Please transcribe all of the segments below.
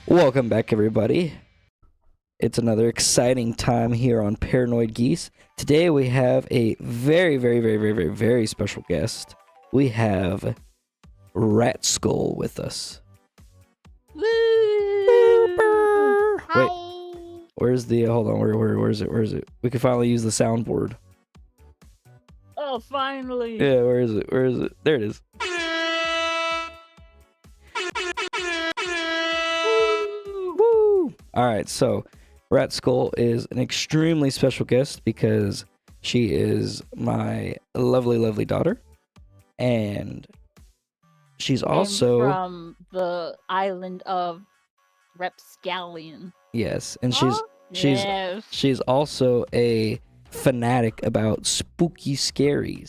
Welcome back, everybody. It's another exciting time here on Paranoid Geese. Today we have a very special guest. We have Rat Skull with us. Woo! Wait, Hi. where's the? Hold on, where is it? Where is it? We can finally use the soundboard. Oh, finally! Yeah, where is it? Where is it? There it is. Woo! All right, so Rat Skull is an extremely special guest because she is my lovely daughter, and she's also from the island of Repscallion. yes, and Huh? Yes. she's also a fanatic about spooky scary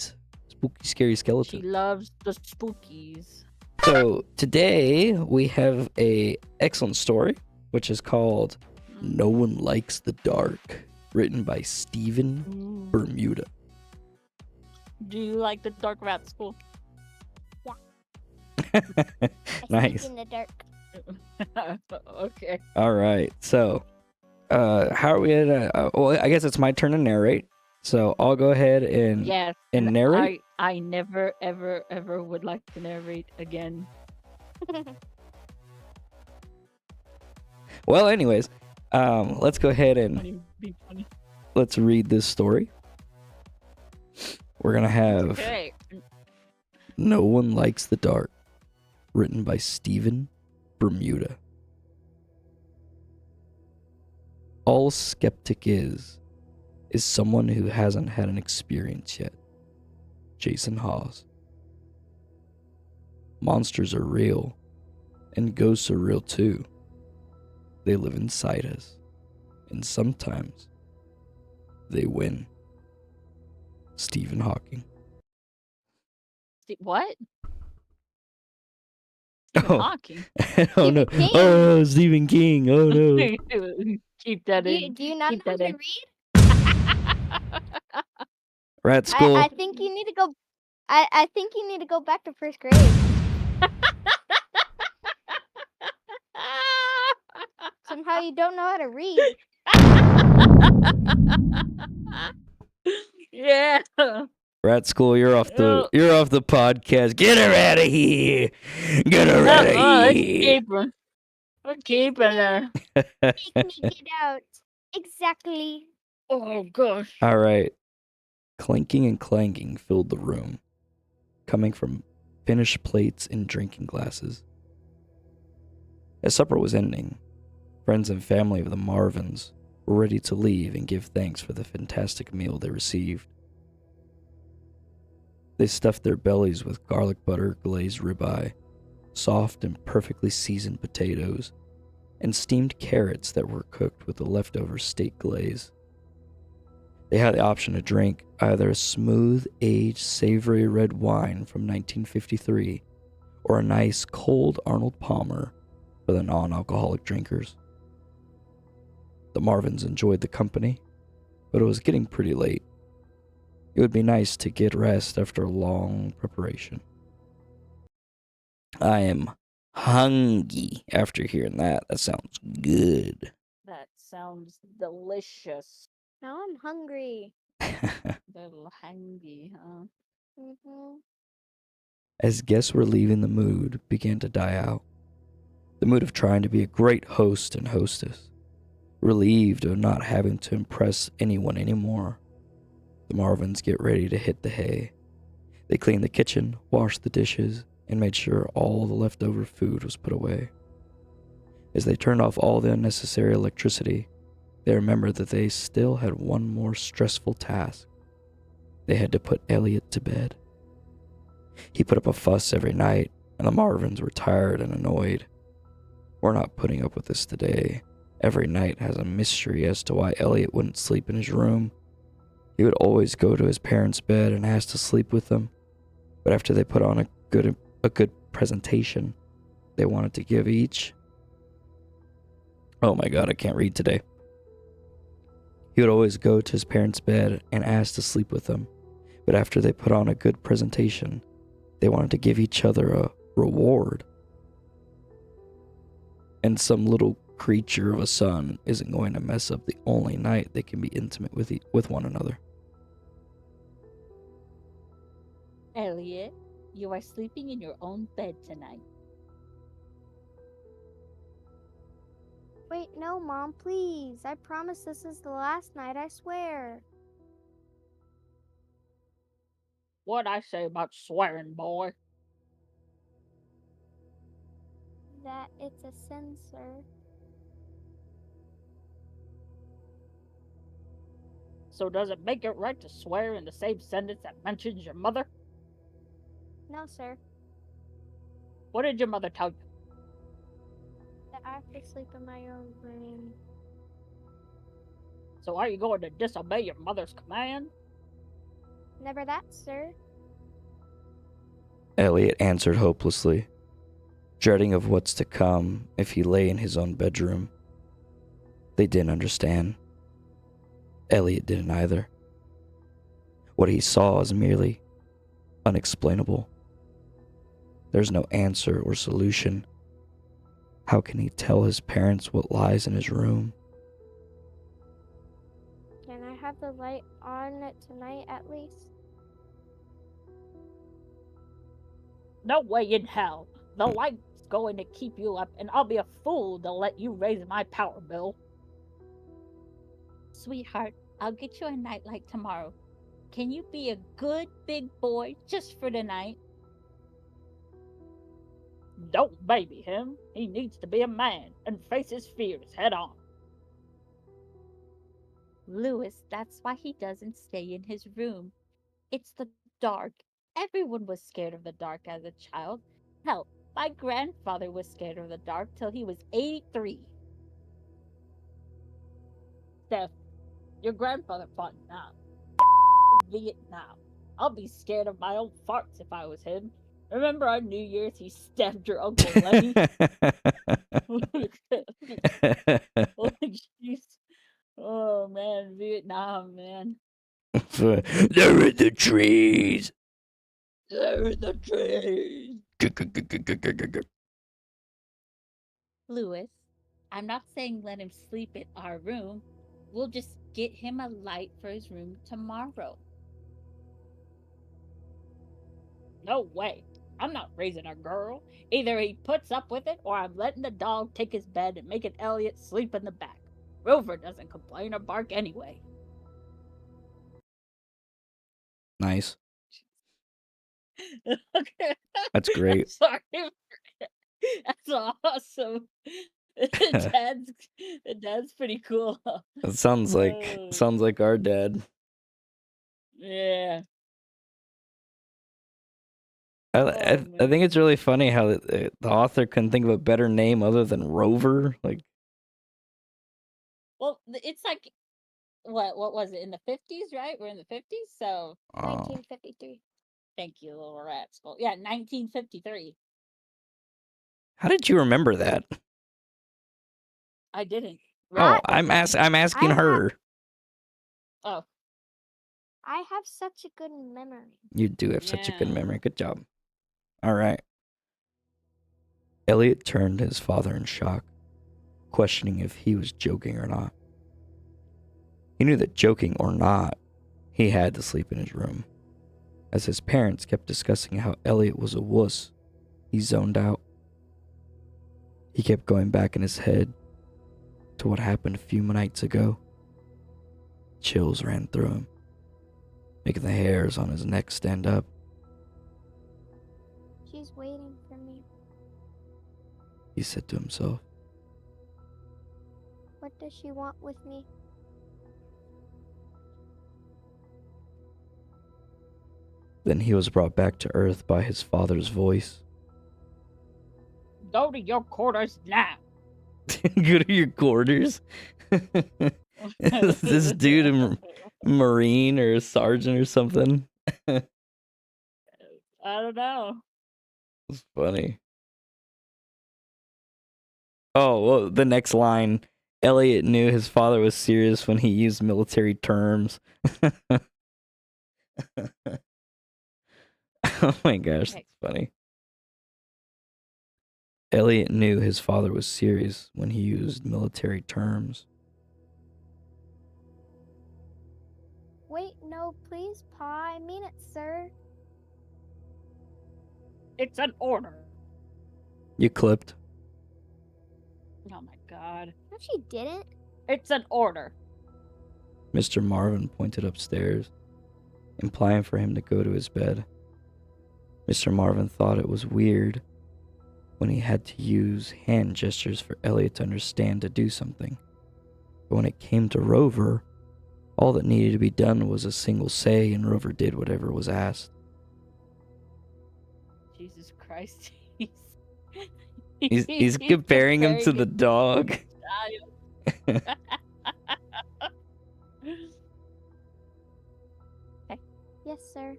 She skeletons. loves the spookies. So today we have a excellent story, which is called "No One Likes the Dark," written by Stephen Ooh. Bermuda. Do you like the dark rat school? I Nice. sleep in the dark. Okay. All right. So, how are we gonna? Well, I guess it's my turn to narrate. So I'll go ahead and Yes. narrate. I never ever would like to narrate again. Well, anyways, let's go ahead and Funny, be funny. let's read this story. We're gonna have Okay. "No One Likes the Dark," written by Stephen Bermuda. All skeptic is someone who hasn't had an experience yet. Jason Hawes. Monsters are real, and ghosts are real too. They live inside us, and sometimes they win. Stephen Hawking. What? Stephen Oh, Hawking. oh no! Stephen King. Oh, Stephen King! Oh no! Keep that Do in. you not Keep know how that to in. read? Rat School. I think you need to go. I think you need to go back to first grade. Somehow you don't know how to read. Yeah. Rat School, you're off the podcast. Get her out of here! Get her out of Let's here! keep her. We're keeping her. Make me get out. Exactly. Oh gosh. All right. Clinking and clanging filled the room, coming from finished plates and drinking glasses. As supper was ending, friends and family of the Marvins were ready to leave and give thanks for the fantastic meal they received. They stuffed their bellies with garlic butter glazed ribeye, soft and perfectly seasoned potatoes, and steamed carrots that were cooked with the leftover steak glaze. They had the option to drink either a smooth-aged savory red wine from 1953 or a nice cold Arnold Palmer for the non-alcoholic drinkers. The Marvins enjoyed the company, but it was getting pretty late. It would be nice to get rest after a long preparation. I am hungry after hearing that. That sounds good. That sounds delicious. Now I'm hungry. Little hangy, huh? As guests were leaving, the mood began to die out. The mood of trying to be a great host and hostess. Relieved of not having to impress anyone anymore, the Marvins get ready to hit the hay. They cleaned the kitchen, washed the dishes, and made sure all the leftover food was put away. As they turned off all the unnecessary electricity, they remembered that they still had one more stressful task. They had to put Elliot to bed. He put up a fuss every night, and the Marvins were tired and annoyed. We're not putting up with this today. Every night has a mystery as to why Elliot wouldn't sleep in his room. He would always go to his parents' bed and ask to sleep with them, but after they put on a good presentation, they wanted to give each. Oh my God, I can't read today. He would always go to his parents' bed and ask to sleep with them, but after they put on a good presentation, they wanted to give each other a reward. And some little creature of a son isn't going to mess up the only night they can be intimate with one another. Elliot, you are sleeping in your own bed tonight. Wait, no, Mom, please. I promise this is the last night, I swear. What'd I say about swearing, boy? That it's a sin, sir. So does it make it right to swear in the same sentence that mentions your mother? No, sir. What did your mother tell you? That I have to sleep in my own room. So are you going to disobey your mother's command? Never that, sir. Elliot answered hopelessly, dreading of what's to come if he lay in his own bedroom. They didn't understand. Elliot didn't either. What he saw was merely unexplainable. There's no answer or solution. How can he tell his parents what lies in his room? Can I have the light on tonight at least? No way in hell. The light's going to keep you up, and I'll be a fool to let you raise my power bill. Sweetheart, I'll get you a nightlight tomorrow. Can you be a good big boy just for tonight? Don't baby him. He needs to be a man and face his fears head on. Louis, that's why he doesn't stay in his room. It's the dark. Everyone was scared of the dark as a child. Hell, my grandfather was scared of the dark till he was 83. Steph, your grandfather fought in Vietnam. I'll be scared of my own farts if I was him. Remember on New Year's he stabbed your Uncle Lenny? Holy jeez. Oh man, Vietnam, man. They're in the trees. They're in the trees. Louis, I'm not saying let him sleep in our room. We'll just get him a light for his room tomorrow. No way. I'm not raising a girl. Either he puts up with it or I'm letting the dog take his bed and making Elliot sleep in the back. Rover doesn't complain or bark anyway. Nice. Okay. That's great. Sorry. That's awesome. Dad's dad's pretty cool. It sounds like our dad. Yeah. I, Oh, I, I man. think it's really funny how the author couldn't think of a better name other than Rover. Like, Well, it's like what was it in the 50s, right? We're in the 50s, so 1953. thank you, little rascal. Yeah, 1953. how did you remember that? I didn't. Oh, I- I'm asking I ha- her. Oh, I have such a good memory. You do have such a good yeah. memory. Good job. All right. Elliot turned to his father in shock, questioning if he was joking or not. He knew that joking or not, he had to sleep in his room. As his parents kept discussing how Elliot was a wuss, he zoned out. He kept going back in his head to what happened a few nights ago. Chills ran through him, making the hairs on his neck stand up. She's waiting for me. He said to himself. What does she want with me? Then he was brought back to earth by his father's voice. Go to your quarters now. Go to your quarters. Is this dude a Marine or a sergeant or something? I don't know. It's funny. Oh, well, the next line. Elliot knew his father was serious when he used military terms. Oh my gosh, Okay. that's funny. Elliot knew his father was serious when he used military terms. Wait, no, please, Pa. I mean it, sir. It's an order. You clipped. Oh my god. No, she didn't. It's an order. Mr. Marvin pointed upstairs, implying for him to go to his bed. Mr. Marvin thought it was weird when he had to use hand gestures for Elliot to understand to do something. But when it came to Rover, all that needed to be done was a single say, and Rover did whatever was asked. Jesus Christ. He's comparing him to the dog. Yes, sir.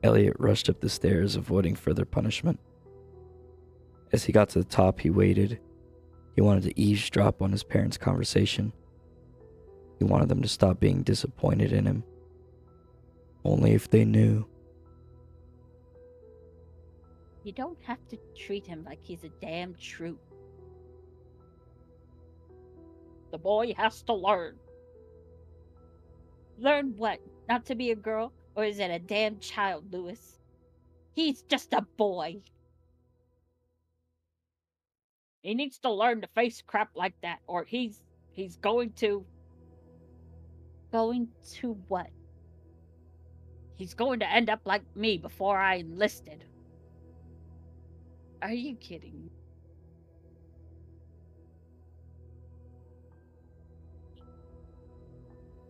Elliot rushed up the stairs, avoiding further punishment. As he got to the top, he waited. He wanted to eavesdrop on his parents' conversation. He wanted them to stop being disappointed in him. Only if they knew. You don't have to treat him like he's a damn troop. The boy has to learn. Learn what? Not to be a girl? Or is it a damn child, Lewis? He's just a boy. He needs to learn to face crap like that, or he's going to... Going to what? He's going to end up like me before I enlisted. Are you kidding me?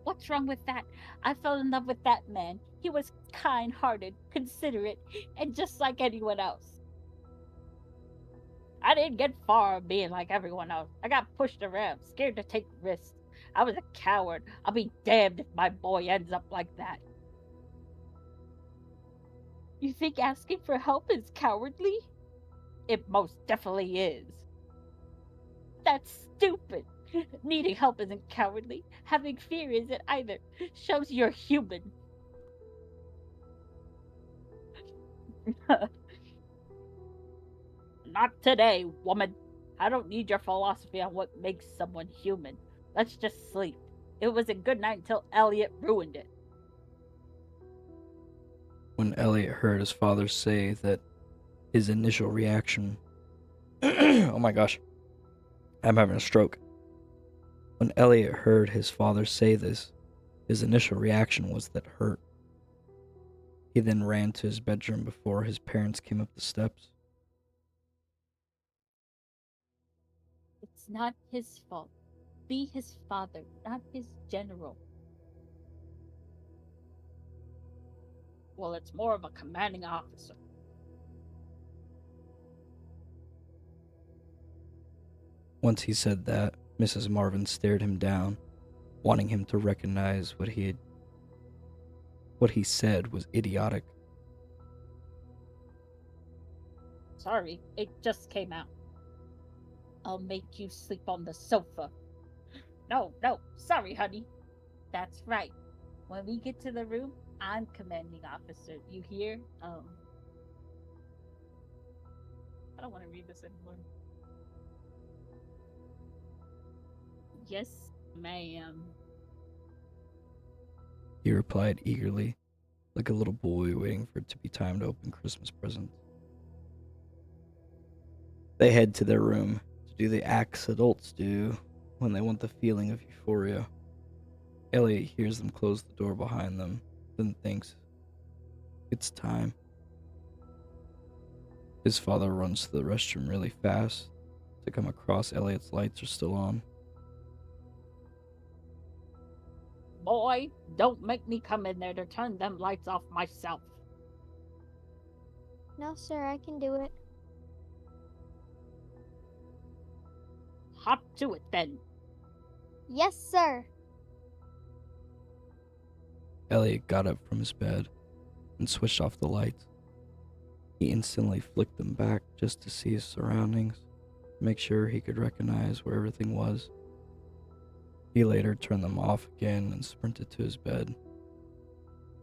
What's wrong with that? I fell in love with that man. He was kind-hearted, considerate, and just like anyone else. I didn't get far being like everyone else. I got pushed around, scared to take risks. I was a coward. I'll be damned if my boy ends up like that. You think asking for help is cowardly? It most definitely is. That's stupid. Needing help isn't cowardly. Having fear isn't either. Shows you're human. Not today, woman. I don't need your philosophy on what makes someone human. Let's just sleep. It was a good night until Elliot ruined it. When Elliot heard his father say that, his initial reaction... Oh my gosh. I'm having a stroke. When Elliot heard his father say this, his initial reaction was that hurt. He then ran to his bedroom before his parents came up the steps. It's not his fault. Be his father, not his general. Well, it's more of a commanding officer. Once he said that, Mrs. Marvin stared him down, wanting him to recognize what he said was idiotic. Sorry, it just came out. I'll make you sleep on the sofa. No, sorry, honey. That's right. When we get to the room, I'm commanding officer. You hear? I don't want to read this anymore. Yes, ma'am. He replied eagerly, like a little boy waiting for it to be time to open Christmas presents. They head to their room to do the acts adults do when they want the feeling of euphoria. Elliot hears them close the door behind them, then thinks, it's time. His father runs to the restroom really fast to come across Elliot's lights are still on. Boy, don't make me come in there to turn them lights off myself. No, sir, I can do it. Hop to it then. Yes, sir. Elliot got up from his bed and switched off the lights. He instantly flicked them back just to see his surroundings, to make sure he could recognize where everything was. He later turned them off again and sprinted to his bed.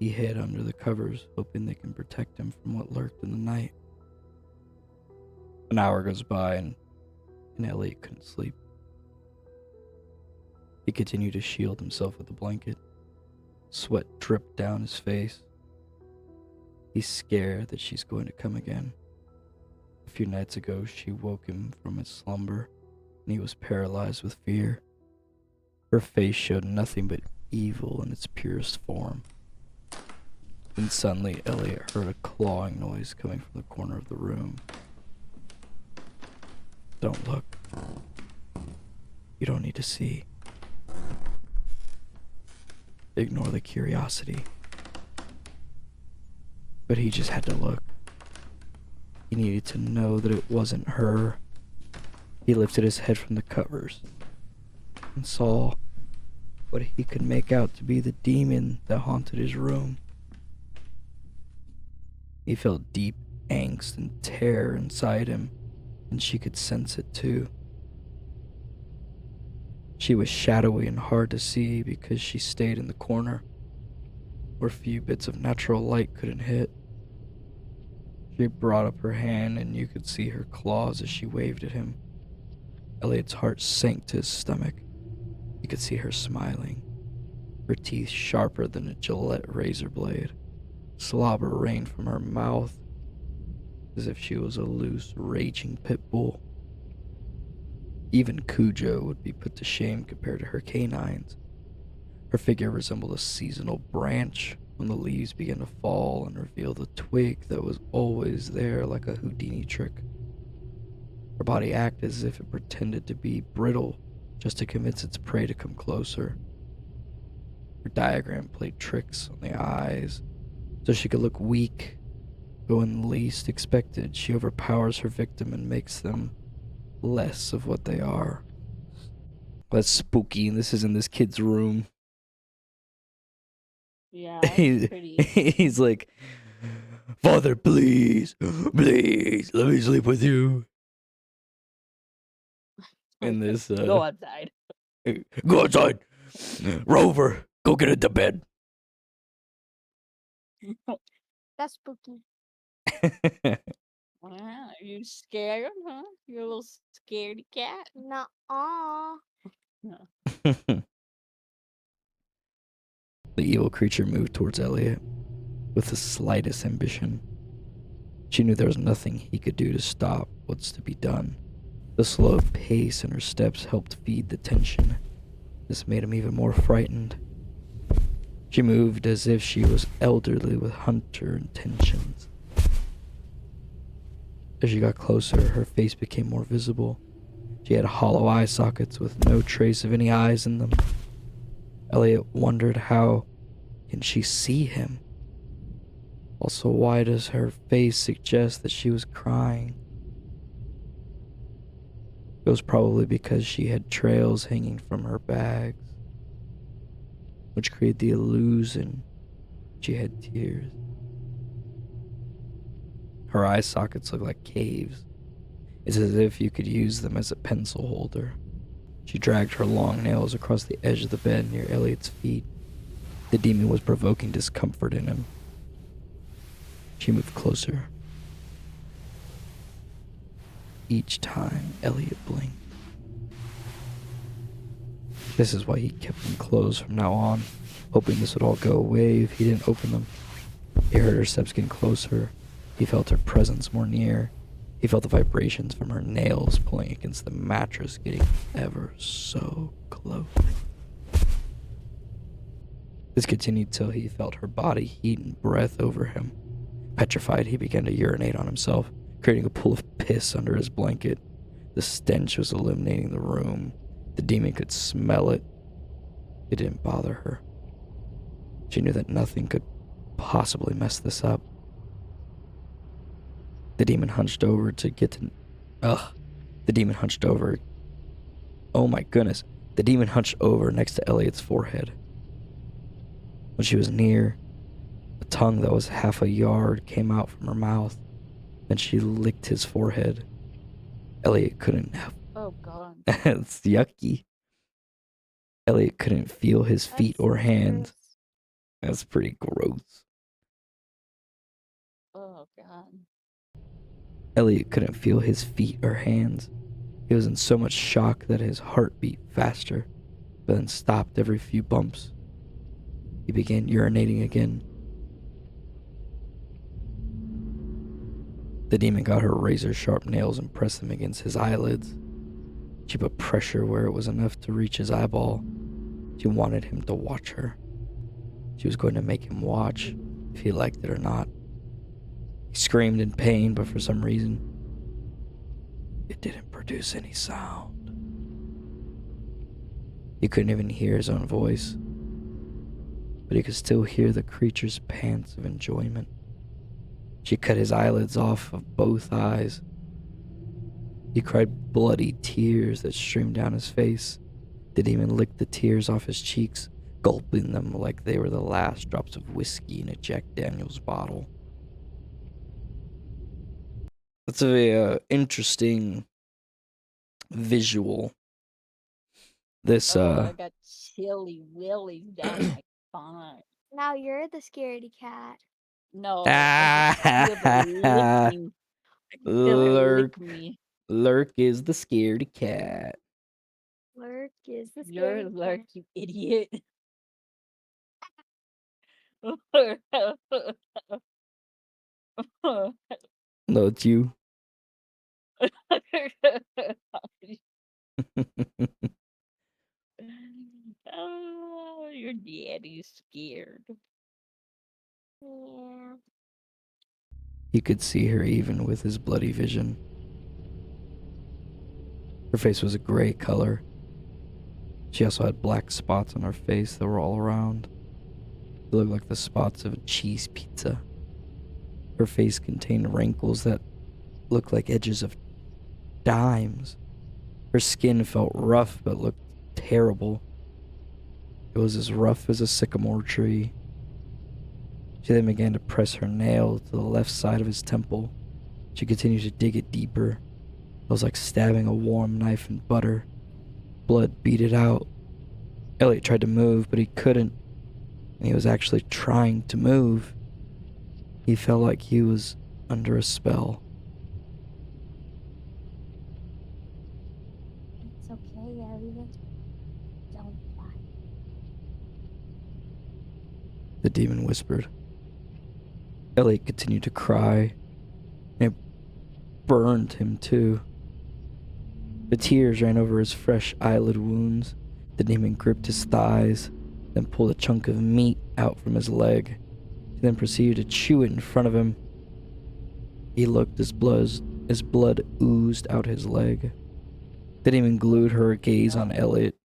He hid under the covers, hoping they can protect him from what lurked in the night. An hour goes by and Elliot couldn't sleep. He continued to shield himself with a blanket. Sweat dripped down his face. He's scared that she's going to come again. A few nights ago, she woke him from his slumber, and he was paralyzed with fear. Her face showed nothing but evil in its purest form. Then suddenly, Elliot heard a clawing noise coming from the corner of the room. Don't look. You don't need to see. Ignore the curiosity. But he just had to look. He needed to know that it wasn't her. He lifted his head from the covers and saw what he could make out to be the demon that haunted his room. He felt deep angst and terror inside him, and she could sense it too. She was shadowy and hard to see because she stayed in the corner where few bits of natural light couldn't hit. She brought up her hand and you could see her claws as she waved at him. Elliot's heart sank to his stomach. He could see her smiling, her teeth sharper than a Gillette razor blade. Slobber rained from her mouth as if she was a loose, raging pit bull. Even Cujo would be put to shame compared to her canines. Her figure resembled a seasonal branch when the leaves began to fall and reveal the twig that was always there like a Houdini trick. Her body acted as if it pretended to be brittle just to convince its prey to come closer. Her diagram played tricks on the eyes so she could look weak, but when least expected, she overpowers her victim and makes them less of what they are. That's spooky, and this is in this kid's room. Yeah, that's pretty. He's like, Father, please, please, let me sleep with you. In this, Go outside. Go outside. Rover, go get into bed. That's spooky. Wow, are you scared, huh? You're a little scaredy cat. Nuh-uh. The evil creature moved towards Elliot with the slightest ambition. She knew there was nothing he could do to stop what's to be done. The slow pace in her steps helped feed the tension. This made him even more frightened. She moved as if she was elderly with hunter intentions. As she got closer, her face became more visible. She had hollow eye sockets with no trace of any eyes in them. Elliot wondered, how can she see him? Also, why does her face suggest that she was crying? It was probably because she had trails hanging from her bags, which created the illusion she had tears. Her eye sockets looked like caves. It's as if you could use them as a pencil holder. She dragged her long nails across the edge of the bed near Elliot's feet. The demon was provoking discomfort in him. She moved closer. Each time, Elliot blinked. This is why he kept them closed from now on, hoping this would all go away if he didn't open them. He heard her steps getting closer. He felt her presence more near. He felt the vibrations from her nails pulling against the mattress, getting ever so close. This continued till he felt her body heat and breath over him. Petrified, he began to urinate on himself, creating a pool of piss under his blanket. The stench was illuminating the room. The demon could smell it. It didn't bother her. She knew that nothing could possibly mess this up. The demon hunched over to get to... The demon hunched over... Oh my goodness. The demon hunched over next to Elliot's forehead. When she was near, a tongue that was half a yard came out from her mouth. Then she licked his forehead. Elliot couldn't... Oh, God. It's yucky. Elliot couldn't feel his feet or hands. That's pretty gross. Oh, God. Elliot couldn't feel his feet or hands. He was in so much shock that his heart beat faster, but then stopped every few bumps. He began urinating again. The demon got her razor-sharp nails and pressed them against his eyelids. She put pressure where it was enough to reach his eyeball. She wanted him to watch her. She was going to make him watch, if he liked it or not. He screamed in pain, but for some reason, it didn't produce any sound. He couldn't even hear his own voice, but he could still hear the creature's pants of enjoyment. She cut his eyelids off of both eyes. He cried bloody tears that streamed down his face. The demon licked the tears off his cheeks, gulping them like they were the last drops of whiskey in a Jack Daniels bottle. That's a very interesting visual. This, I got chilly willies down my spine. Now you're the scaredy cat. No, I just feel the licking. I can feel her lick me. Lurk is the scaredy cat. Lurk is the You're scaredy Lurk, cat. you idiot. No, it's you. Oh, your daddy's scared. Yeah. He could see her even with his bloody vision. Her face was a gray color. She also had black spots on her face that were all around. They looked like the spots of a cheese pizza. Her face contained wrinkles that looked like edges of dimes. Her skin felt rough but looked terrible. It was as rough as a sycamore tree. She then began to press her nail to the left side of his temple. She continued to dig it deeper. It was like stabbing a warm knife in butter. Blood beaded out. Elliot tried to move, but he couldn't. And he was actually trying to move. He felt like he was under a spell. It's okay, Elliot. Don't fight. The demon whispered. Elliot continued to cry, and it burned him too. The tears ran over his fresh eyelid wounds. The demon gripped his thighs, then pulled a chunk of meat out from his leg. He then proceeded to chew it in front of him. He looked as blood oozed out his leg. The demon glued her gaze on Elliot.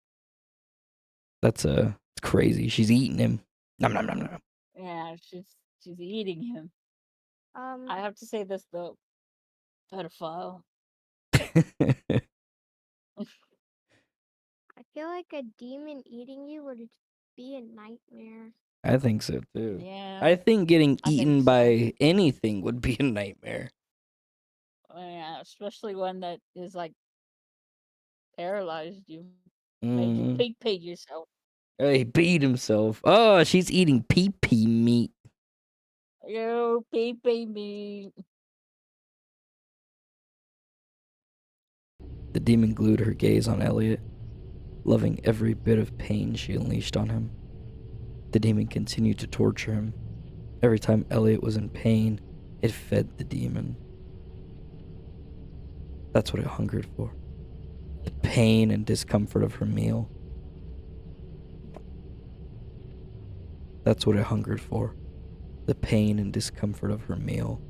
It's crazy. She's eating him. Nom nom nom nom. Yeah, she's eating him. I have to say this though. Pedophile. I feel like a demon eating you would be a nightmare. I think so too. Yeah. I think getting I think eaten so. by anything would be a nightmare. Yeah, especially one that is like paralyzed you. Made you pay yourself. He beat himself. Oh, she's eating pee-pee meat. Yo, pay me. The demon glued her gaze on Elliot, loving every bit of pain she unleashed on him. The demon continued to torture him. Every time Elliot was in pain, it fed the demon. That's what it hungered for. The pain and discomfort of her meal. That's what it hungered for. The pain and discomfort of her meal.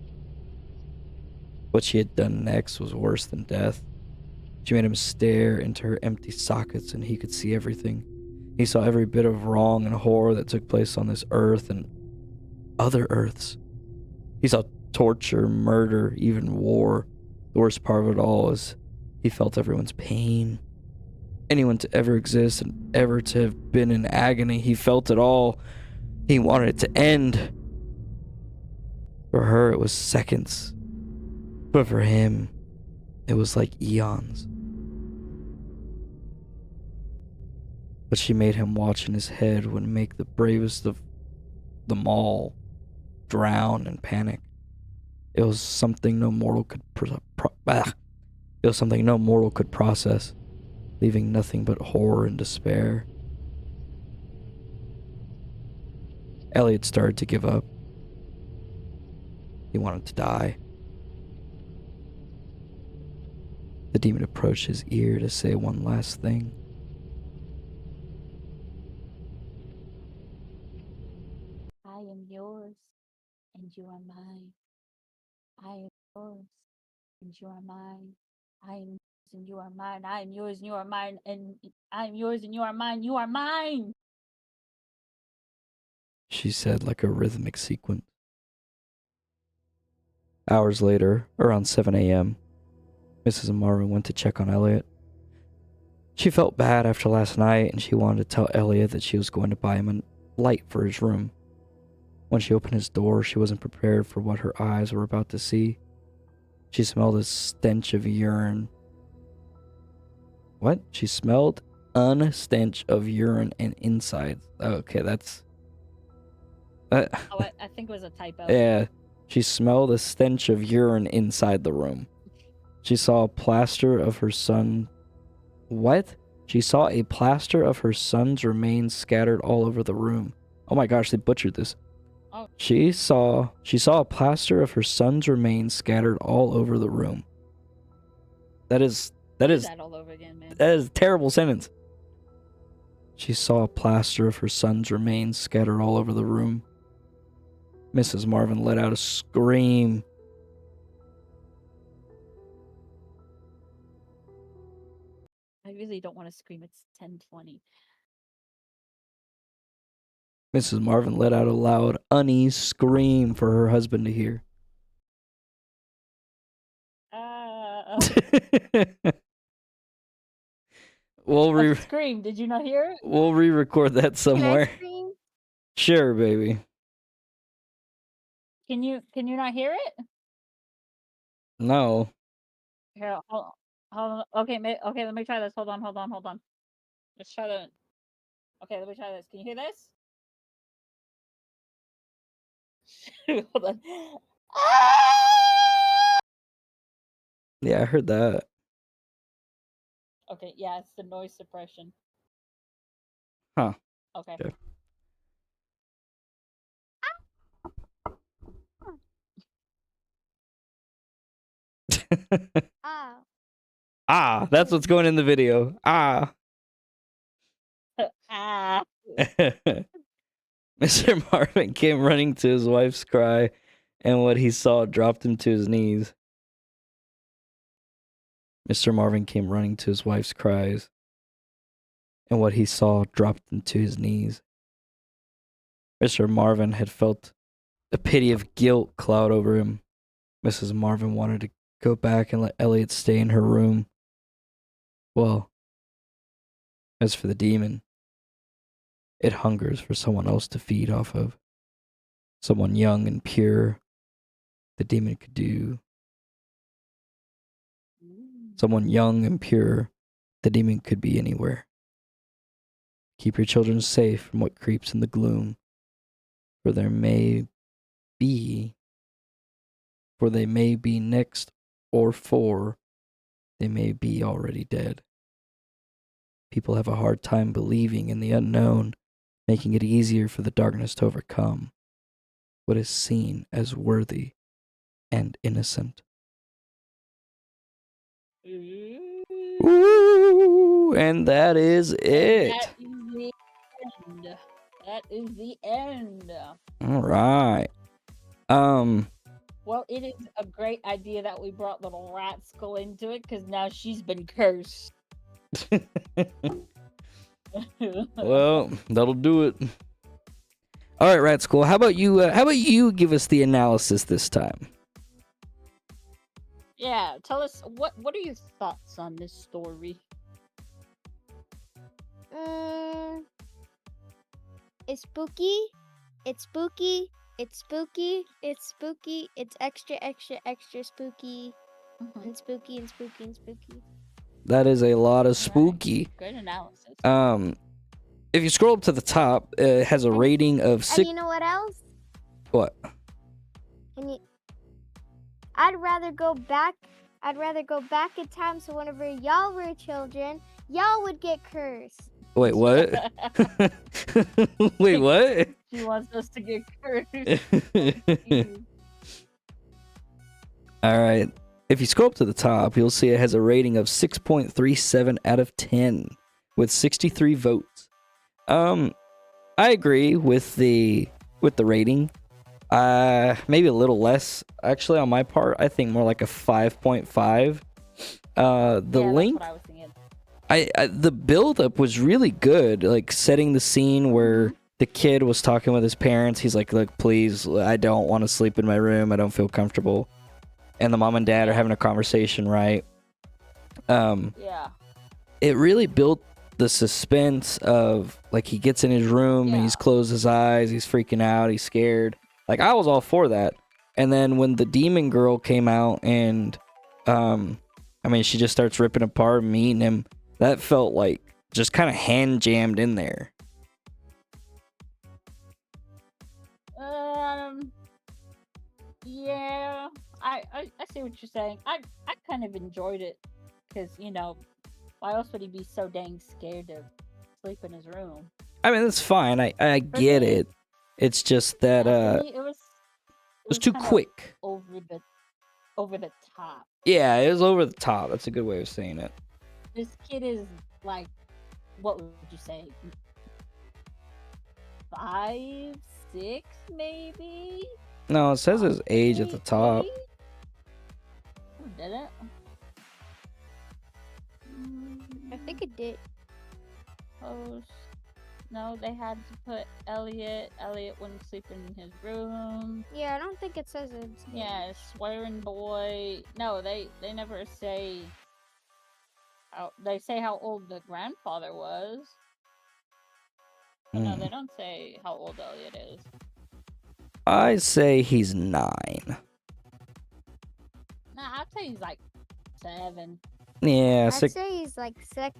What she had done next was worse than death. She made him stare into her empty sockets and he could see everything. He saw every bit of wrong and horror that took place on this earth and other earths. He saw torture, murder, even war. The worst part of it all is he felt everyone's pain. Anyone to ever exist and ever to have been in agony, he felt it all. He wanted it to end. For her, it was seconds. But for him, it was like eons. But she made him watch in his head would make the bravest of them all drown and panic. It was something no mortal could it was something no mortal could process, leaving nothing but horror and despair. Elliot started to give up. He wanted to die. The demon approached his ear to say one last thing. I am yours, and you are mine. I am yours, and you are mine. I am yours, and you are mine. I am yours, and you are mine. And I am yours, and you are mine. You are mine. She said like a rhythmic sequence. Hours later, around 7 a.m., Mrs. Marvin went to check on Elliot. She felt bad after last night, and she wanted to tell Elliot that she was going to buy him a light for his room. When she opened his door, she wasn't prepared for what her eyes were about to see. She smelled a stench of urine. What? She smelled a stench of urine and insides. Okay, that's... Oh, I think it was a typo. Yeah. She smelled a stench of urine inside the room. She saw a plaster of her son... What? She saw a plaster of her son's remains scattered all over the room. Oh my gosh, they butchered this. Oh. She saw a plaster of her son's remains scattered all over the room. That is that all over again, man. That is a terrible sentence. She saw a plaster of her son's remains scattered all over the room. Mrs. Marvin let out a scream. I really don't want to scream. It's 10:20. Mrs. Marvin let out a loud, uneasy scream for her husband to hear. We'll scream. Did you not hear it? We'll re-record that somewhere. Can I scream? Sure, baby. Can you not hear it? No. Here, hold on. Okay, let me try this. Hold on. Let's try to. Okay, let me try this. Can you hear this? Hold on. Yeah, I heard that. Okay, yeah, it's the noise suppression. Huh. Okay. Okay. Ah, that's what's going in the video. Ah. Mr. Marvin came running to his wife's cry, and what he saw dropped him to his knees. Mr. Marvin came running to his wife's cries, and what he saw dropped him to his knees. Mr. Marvin had felt a pity of guilt cloud over him. Mrs. Marvin wanted to go back and let Elliot stay in her room. Well, as for the demon, it hungers for someone else to feed off of. Someone young and pure. The demon could do. Someone young and pure. The demon could be anywhere. Keep your children safe from what creeps in the gloom, for they may be next, or for they may be already dead. People have a hard time believing in the unknown, making it easier for the darkness to overcome what is seen as worthy and innocent. Ooh, and that is it. That is the end. All right. Well, it is a great idea that we brought little Rat Skull into it, because now she's been cursed. Well, that'll do it. All right, Rat Skull. How about you give us the analysis this time? Yeah, tell us what are your thoughts on this story? It's spooky. It's spooky. It's spooky. It's spooky. It's extra, extra, extra spooky. And spooky and spooky and spooky. That is a lot of spooky. Right. Good analysis. If you scroll up to the top, it has a rating of 6. And you know what else? What? I'd rather go back in time so whenever y'all were children, y'all would get cursed. Wait, what? Wait, what? She wants us to get cursed. All right. If you scroll up to the top, you'll see it has a rating of 6.37 out of 10 with 63 votes. I agree with the rating. Maybe a little less actually on my part. I think more like a 5.5. The link, that's what I was thinking. the build up was really good, like setting the scene where the kid was talking with his parents. He's like, "Look, please, I don't want to sleep in my room. I don't feel comfortable." And the mom and dad are having a conversation, right? Yeah. It really built the suspense of, like, he gets in his room and he's closed his eyes, he's freaking out, he's scared. Like, I was all for that. And then when the demon girl came out and she just starts ripping apart and eating him, that felt like just kind of hand jammed in there. Yeah, I see what you're saying. I kind of enjoyed it because, why else would he be so dang scared to sleep in his room? I mean, that's fine. I get it. It's just that For me, it was too kind of quick. over the top. Yeah, it was over the top. That's a good way of saying it. This kid is like, what would you say? 5, 6, maybe? No, it says his age at the top. Oh, did it? I think it did. Post. No, they had to put Elliot. Elliot wouldn't sleep in his room. Yeah, I don't think it says it. Yeah, swearing boy. No, they never say. They say how old the grandfather was. But no, they don't say how old Elliot is. I say he's 9. Nah, I'd say he's like 7. Yeah, I'd 6. say he's like 6.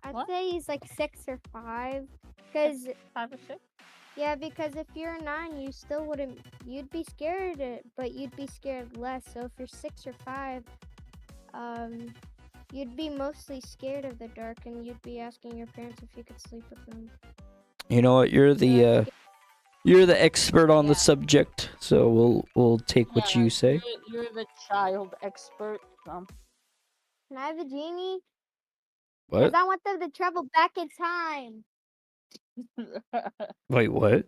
I'd What? say he's like 6 or 5. Because 5 or 6? yeah, because if you're 9, you still wouldn't. You'd be scared, but you'd be scared less. So if you're 6 or 5, you'd be mostly scared of the dark, and you'd be asking your parents if you could sleep with them. You know what? You're the expert on the subject, so we'll take what you say. You're the child expert. Can I have a genie? What? Because I want them to travel back in time. Wait, what?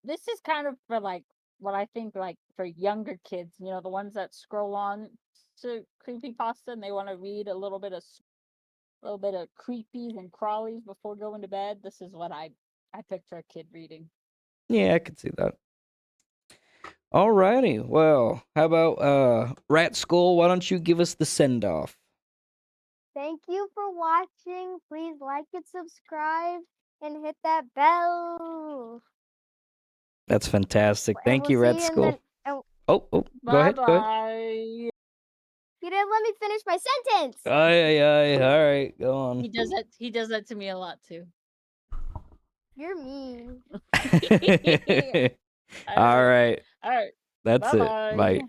This is kind of for like what I think like for younger kids, the ones that scroll on to creepypasta and they want to read a little bit of creepies and crawlies before going to bed. This is what I picture a kid reading. Yeah, I could see that. Alrighty. Well, how about Rat Skull? Why don't you give us the send off? Thank you for watching. Please like and subscribe and hit that bell. That's fantastic. And Thank you, we'll Rat see Skull. Oh, go ahead. Go ahead. Bye. you didn't let me finish my sentence. Aye. All right, go on. He does that to me a lot too. You're mean. All right. All right. That's Bye-bye. it. Bye.